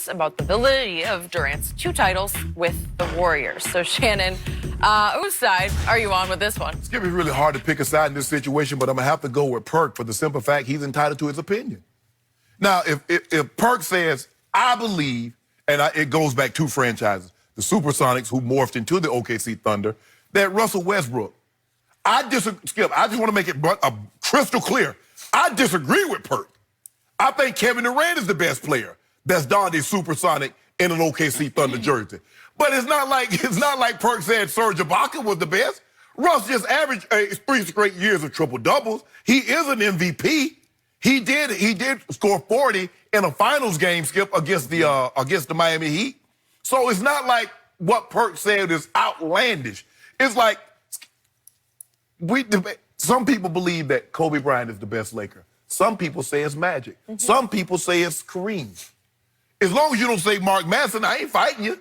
about the validity of Durant's 2 titles with the Warriors. So, Shannon, whose side are you on with this one? It's going to be really hard to pick a side in this situation, but I'm going to have to go with Perk for the simple fact he's entitled to his opinion. Now, if Perk says, I believe, and it goes back 2 franchises, the Supersonics, who morphed into the OKC Thunder, that Russell Westbrook, Skip, I just want to make it crystal clear. I disagree with Perk. I think Kevin Durant is the best player that's donned a Supersonic in an OKC Thunder jersey. But it's not like Perk said Serge Ibaka was the best. Russ just averaged 3 straight years of triple doubles. He is an MVP. He did score 40 in a finals game, Skip, against the Miami Heat. So it's not like what Perk said is outlandish. It's like some people believe that Kobe Bryant is the best Laker. Some people say it's Magic. Some people say it's Kareem. As long as you don't say Mark Manson, I ain't fighting you.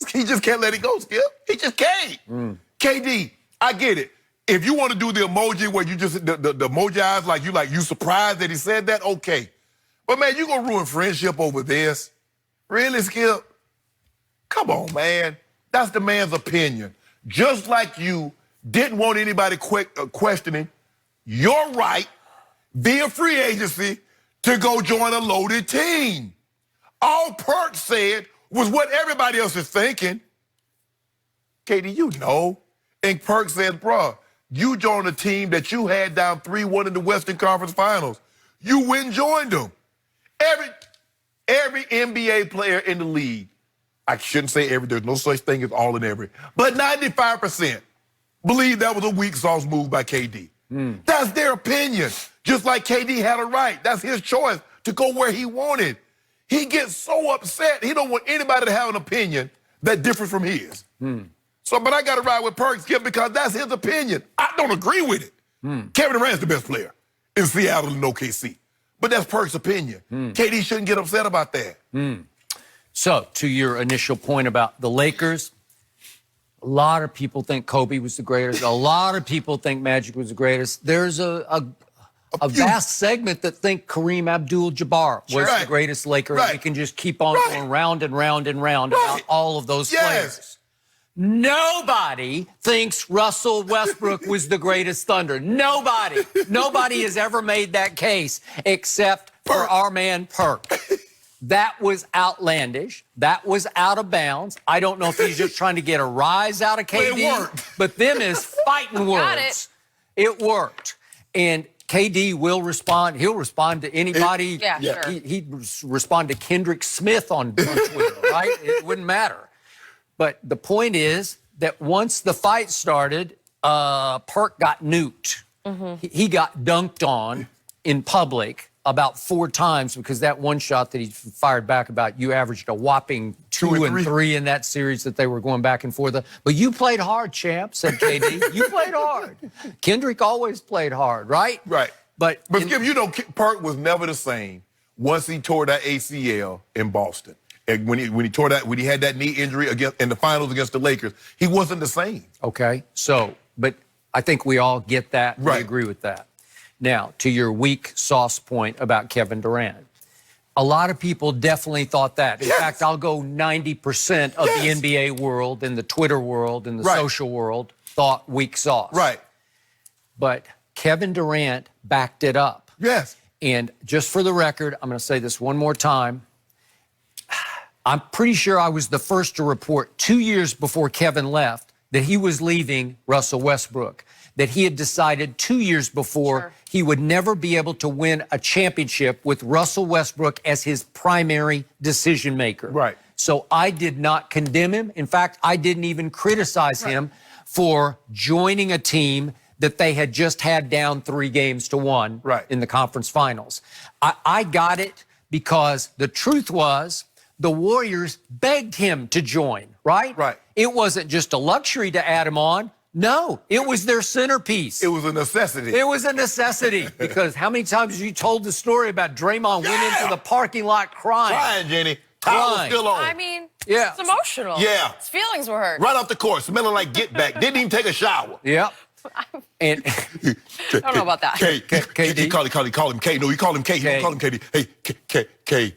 He just can't let it go, Skip. He just can't. KD, I get it. If you want to do the emoji where you just, the emoji eyes like you surprised that he said that, okay. But, man, you going to ruin friendship over this? Really, Skip? Come on, man. That's the man's opinion. Just like you didn't want anybody questioning your right via free agency to go join a loaded team. All Perk said was what everybody else is thinking. Katie, you know. And Perk said, bruh, you joined a team that you had down 3-1 in the Western Conference Finals. You went and joined them. Every NBA player in the league, I shouldn't say every, there's no such thing as all and every, but 95% believe that was a weak sauce move by KD. That's their opinion. Just like KD had a right. That's his choice to go where he wanted. He gets so upset, he don't want anybody to have an opinion that differs from his. But I got to ride with Perk, Skip, because that's his opinion. I don't agree with it. Kevin Durant's the best player in Seattle and OKC. But that's Perk's opinion. KD shouldn't get upset about that. So, to your initial point about the Lakers, a lot of people think Kobe was the greatest. A lot of people think Magic was the greatest. There's a vast segment that think Kareem Abdul-Jabbar was the greatest Laker. And we can just keep on going round and round and round about all of those players. Nobody thinks Russell Westbrook was the greatest Thunder. Nobody. Nobody has ever made that case except for our man Perk. That was outlandish. That was out of bounds. I don't know if he's just trying to get a rise out of KD. It worked. But them is fighting words. It worked. And KD will respond. He'll respond to anybody. Sure. He'd respond to Kendrick Smith on Twitter, right? It wouldn't matter. But the point is that once the fight started, Perk got nuked. He got dunked on in public about 4 times because that one shot that he fired back about, you averaged a whopping 2 and 3 in that series that they were going back and forth. But you played hard, champ, said KD. You played hard. Kendrick always played hard, right? Right. But Skip, you know, Perk was never the same once he tore that ACL in Boston. And when he had that knee injury in the finals against the Lakers, he wasn't the same. Okay. So, but I think we all get that. We agree with that. Now, to your weak sauce point about Kevin Durant. A lot of people definitely thought that. In fact, I'll go 90% of the NBA world and the Twitter world and the social world thought weak sauce. Right. But Kevin Durant backed it up. Yes. And just for the record, I'm going to say this one more time. I'm pretty sure I was the first to report 2 years before Kevin left that he was leaving Russell Westbrook, that he had decided 2 years before he would never be able to win a championship with Russell Westbrook as his primary decision maker. Right. So I did not condemn him. In fact, I didn't even criticize him for joining a team that they had just had down 3-1 in the conference finals. I got it because the truth was the Warriors begged him to join, right? Right. It wasn't just a luxury to add him on. No, it was their centerpiece. It was a necessity. It was a necessity because how many times have you told the story about Draymond went into the parking lot crying? Crying, Jenny. Towel still on. I mean, it's emotional. Yeah. His feelings were hurt. Right off the court, smelling like get back. Didn't even take a shower. Yep. And I don't know about that. K. Call him K. No, you call him K. You don't call him KD. Hey, K.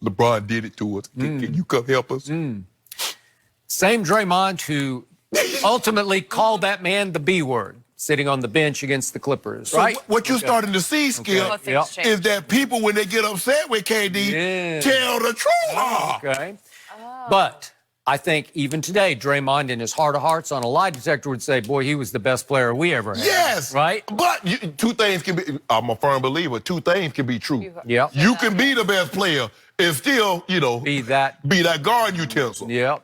LeBron did it to us. Can you come help us? Same Draymond who ultimately called that man the B word, sitting on the bench against the Clippers, So right? what you're starting to see, Skip, Well, things change. is that people, when they get upset with KD, tell the truth. Okay. But I think even today, Draymond, in his heart of hearts on a lie detector, would say, boy, he was the best player we ever had. Yes. Right? But two things can be, I'm a firm believer, two things can be true. Yep. You can be the best player and still, Be that. garden utensil. Yep.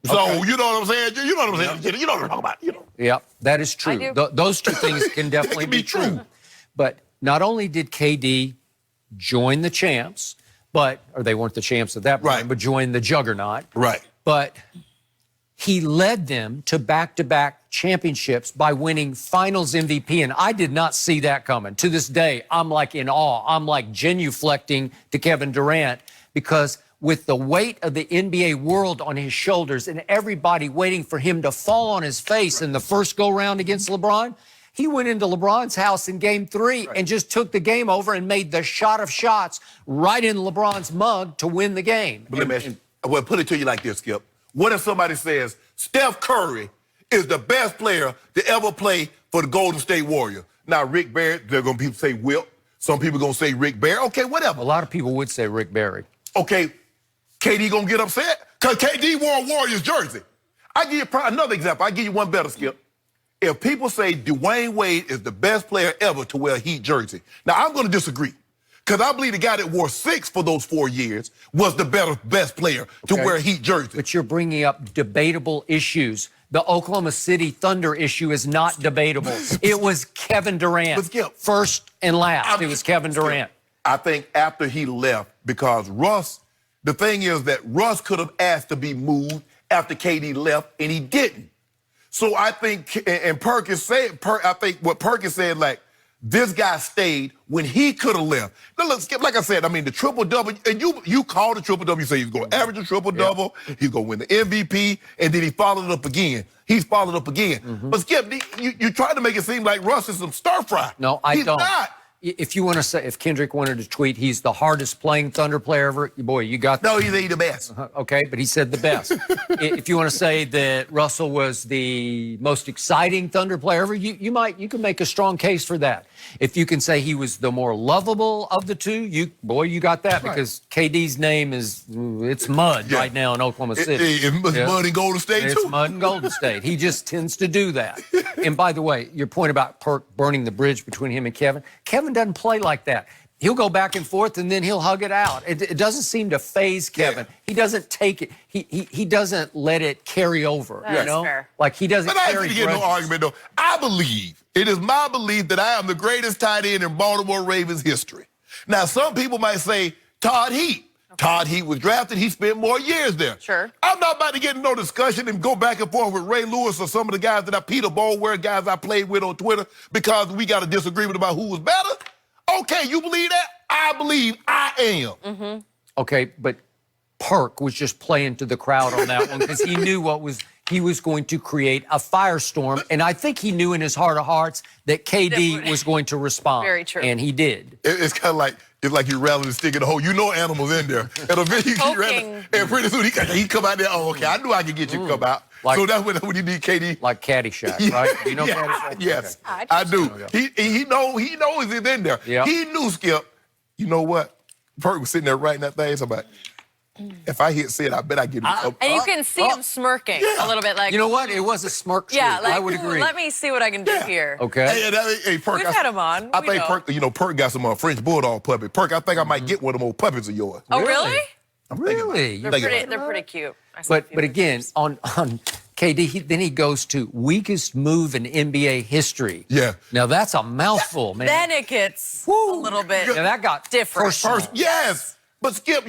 So, you know what I'm saying? You know what I'm saying? You know what I'm talking about. You know. Yep, that is true. I do. Those two things can definitely It can be true. But not only did KD join the champs, or they weren't the champs at that point, Right. but join the juggernaut. Right. But he led them to back-to-back championships by winning finals MVP, and I did not see that coming. To this day, I'm like in awe. I'm like genuflecting to Kevin Durant because with the weight of the NBA world on his shoulders and everybody waiting for him to fall on his face in the first go-round against LeBron, he went into LeBron's house in Game 3 and just took the game over and made the shot of shots right in LeBron's mug to win the game. But let me ask you, well, put it to you like this, Skip. What if somebody says Steph Curry is the best player to ever play for the Golden State Warriors? Now, Rick Barrett, they're going to say Wilt. Some people going to say Rick Barrett. Okay, whatever. A lot of people would say Rick Barry. Okay, KD going to get upset? Because KD wore a Warriors jersey. I give you another example. I give you one better, Skip. If people say Dwayne Wade is the best player ever to wear a Heat jersey, now I'm going to disagree. Because I believe the guy that wore 6 for those 4 years was the best player to wear a Heat jersey. But you're bringing up debatable issues. The Oklahoma City Thunder issue is not debatable. It was Kevin Durant. But Skip, first and last, it was Kevin Durant. I think after he left, because Russ, the thing is that Russ could have asked to be moved after KD left, and he didn't. So I think, and Perkins said, I think what Perkins said, like, this guy stayed when he could have left. Now, look, Skip, like I said, I mean, the triple-double, and you called the triple-double. You say he's going to average a triple-double, he's going to win the MVP, and then he followed it up again. He's followed up again. But, Skip, you tried to make it seem like Russ is some stir-fry. No, I he's don't. Not. If you want to say, if Kendrick wanted to tweet, he's the hardest playing Thunder player ever, boy, you got that. No, he ain't the best. Okay, but he said the best. If you want to say that Russell was the most exciting Thunder player ever, you can make a strong case for that. If you can say he was the more lovable of the two, you got that because KD's name it's mud right now in Oklahoma City. It's mud in Golden State, too. It's mud in Golden State. He just tends to do that. And by the way, your point about Perk burning the bridge between him and Kevin doesn't play like that. He'll go back and forth and then he'll hug it out. It doesn't seem to faze Kevin. Yeah. He doesn't take it. He doesn't let it carry over. That's you know, fair. like he doesn't. But I carry ain't get no argument though. I believe it is my belief that I am the greatest tight end in Baltimore Ravens history. Now, some people might say Todd Heat. Todd Heat was drafted. He spent more years there. Sure. I'm not about to get in no discussion and go back and forth with Ray Lewis or some of the guys that Peter Boulware, guys I played with on Twitter, because we got a disagreement about who was better. Okay, you believe that? I believe I am. Okay, but Perk was just playing to the crowd on that one because he knew he was going to create a firestorm, and I think he knew in his heart of hearts that KD was going to respond. Very true. And he did. It's kind of like you're rattling a stick in the hole. You know animals in there. And eventually and pretty soon he come out there, oh, okay, I knew I could get you to come out. So that's when you need KD. Like Caddyshack, right? You know Caddyshack? Yes, okay. I do. He knows it's in there. Yep. He knew, Skip. You know what? Perk was sitting there writing that thing. So I'm like, if I hit send, I bet I get it. And you can see him smirking a little bit, like, You know what? It was a smirk. yeah, like, I would agree. let me see what I can do here. Okay. Hey, Perk. We've had him on. I We think know. Perk got some French bulldog puppy. Perk, I think I might get one of them old puppies of yours. Oh, really? Really? They're pretty cute. I saw a few But again, pictures. on KD, then he goes to weakest move in NBA history. Yeah. Now that's a mouthful, man. Then it gets a little bit Yeah, that got different. personal. Yes. But Skip,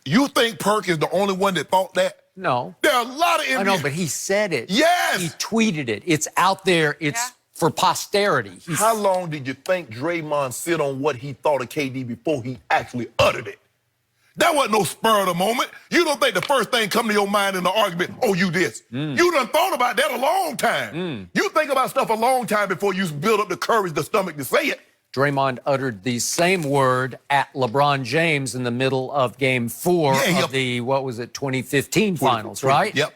you think Perk is the only one that thought that? No. There are a lot of NBA. I know, but he said it. Yes. He tweeted it. It's out there. It's for posterity. How long did you think Draymond sit on what he thought of KD before he actually uttered it? That wasn't no spur of the moment. You don't think the first thing come to your mind in the argument, oh, you this. You done thought about that a long time. You think about stuff a long time before you build up the courage, the stomach to say it. Draymond uttered the same word at LeBron James in the middle of Game 4 of the, what was it, 2015 finals, right? Yep.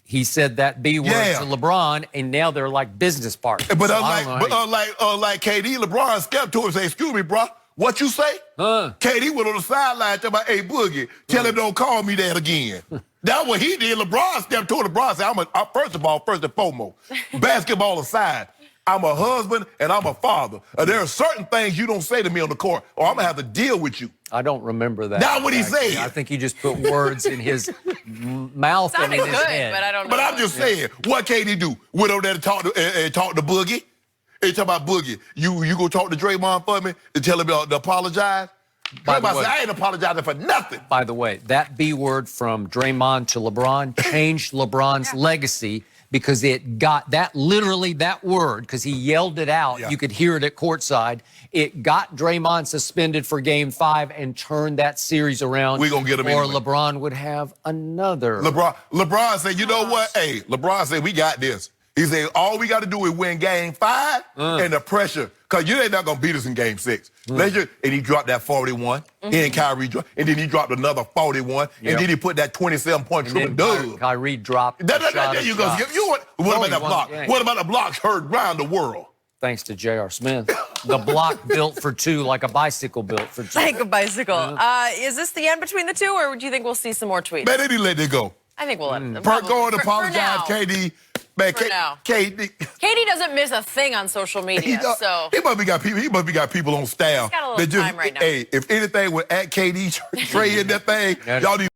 He said that B word to LeBron, and now they're like business partners. But So unlike KD, LeBron stepped to him and said, "Excuse me, bro, what you say?" KD went on the sideline talking about, "Hey, Boogie, tell him don't call me that again." That's what he did. LeBron stepped to him. LeBron said, first of all, first and foremost, basketball aside, I'm a husband and I'm a father. There are certain things you don't say to me on the court, or I'm going to have to deal with you. I don't remember that. That's what he said. I think he just put words in his mouth and in his head. But I don't know. But I'm just saying, what KD do? Went over there to talk to Boogie. He talk about Boogie. You go talk to Draymond for me and tell him to apologize? Draymond said, "I ain't apologizing for nothing." By the way, that B word from Draymond to LeBron changed LeBron's legacy, because it got that, literally that word, because he yelled it out. You could hear it at courtside. It got Draymond suspended for Game 5 and turned that series around. We're going to get him Or anyway. LeBron would have another. LeBron said, "You know what? Hey, LeBron said, we got this." He said, all we got to do is win Game 5 and the pressure, because you ain't not going to beat us in Game 6. And he dropped that 41. He and Kyrie dropped, and then he dropped another 41, and then he put that 27-point triple dub. Kyrie dropped. There you go. What about that block? What about the blocks heard around the world? Thanks to J.R. Smith. The block built for two, like a bicycle built for two. Like a bicycle. Is this the end between the two, or do you think we'll see some more tweets? Man, they didn't let it go. I think we'll let them. Perk go and apologize, KD. Man, KD doesn't miss a thing on social media, so he must be got people. He must be got people on staff. He's got a little time right now. Hey, if anything with at KD Trey in that thing, y'all need.